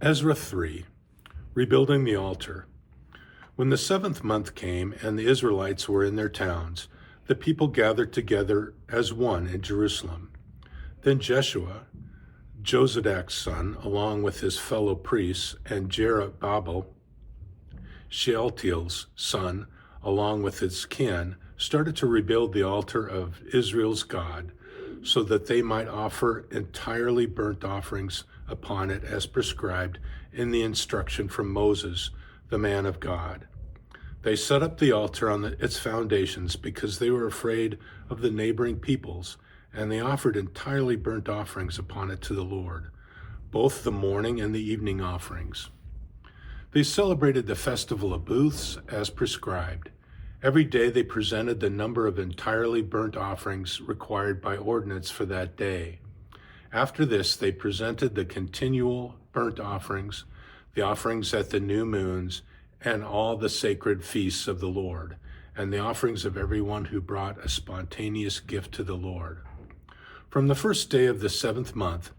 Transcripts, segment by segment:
Ezra 3, Rebuilding the Altar. When the 7th month came and the Israelites were in their towns, the people gathered together as one in Jerusalem. Then Jeshua, Josedak's son, along with his fellow priests, and Jerubbaal, Shealtiel's son, along with his kin, started to rebuild the altar of Israel's God, so that they might offer entirely burnt offerings upon it as prescribed in the instruction from Moses, the man of God. They set up the altar on its foundations because they were afraid of the neighboring peoples, and they offered entirely burnt offerings upon it to the Lord, both the morning and the evening offerings. They celebrated the festival of booths as prescribed. Every day they presented the number of entirely burnt offerings required by ordinance for that day. After this, they presented the continual burnt offerings, the offerings at the new moons, and all the sacred feasts of the Lord, and the offerings of everyone who brought a spontaneous gift to the Lord. From the first day of the 7th month,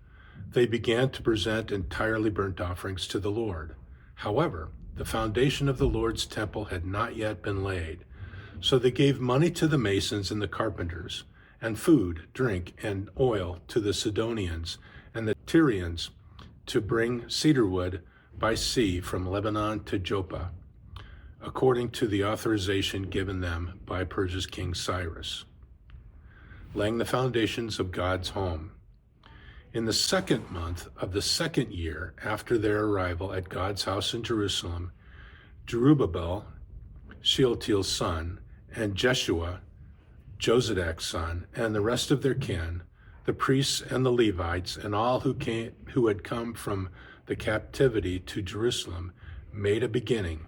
they began to present entirely burnt offerings to the Lord. However, the foundation of the Lord's temple had not yet been laid, so they gave money to the masons and the carpenters, and food, drink, and oil to the Sidonians and the Tyrians to bring cedar wood by sea from Lebanon to Joppa, according to the authorization given them by Persia's King Cyrus. Laying the foundations of God's home. In the 2nd month of the 2nd year after their arrival at God's house in Jerusalem, Jerubbaal, Shealtiel's son, and Jeshua, Josedak's son, and the rest of their kin, the priests and the Levites, and all who had come from the captivity to Jerusalem, made a beginning.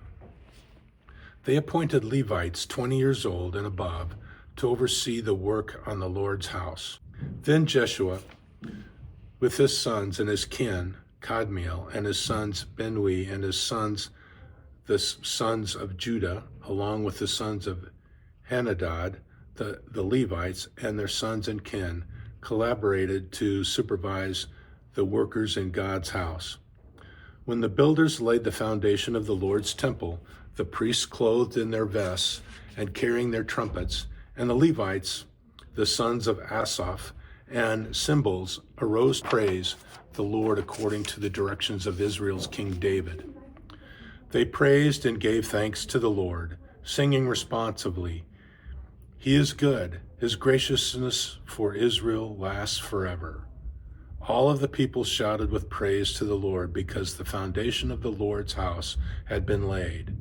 They appointed Levites 20 years old and above to oversee the work on the Lord's house. Then Jeshua, with his sons and his kin, Kadmiel, and his sons Benui, and his sons, the sons of Judah, along with the sons of Henadad, the Levites, and their sons and kin, collaborated to supervise the workers in God's house. When the builders laid the foundation of the Lord's temple, the priests clothed in their vests and carrying their trumpets, and the Levites, the sons of Asaph, and cymbals, arose to praise the Lord according to the directions of Israel's King David. They praised and gave thanks to the Lord, singing responsively, "He is good, his graciousness for Israel lasts forever." All of the people shouted with praise to the Lord because the foundation of the Lord's house had been laid.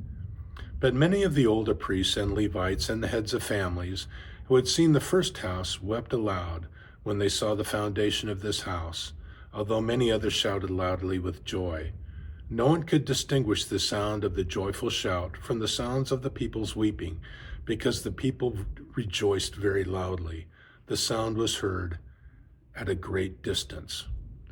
But many of the older priests and Levites and the heads of families who had seen the first house wept aloud when they saw the foundation of this house, although many others shouted loudly with joy. No one could distinguish the sound of the joyful shout from the sounds of the people's weeping, because the people rejoiced very loudly. The sound was heard at a great distance.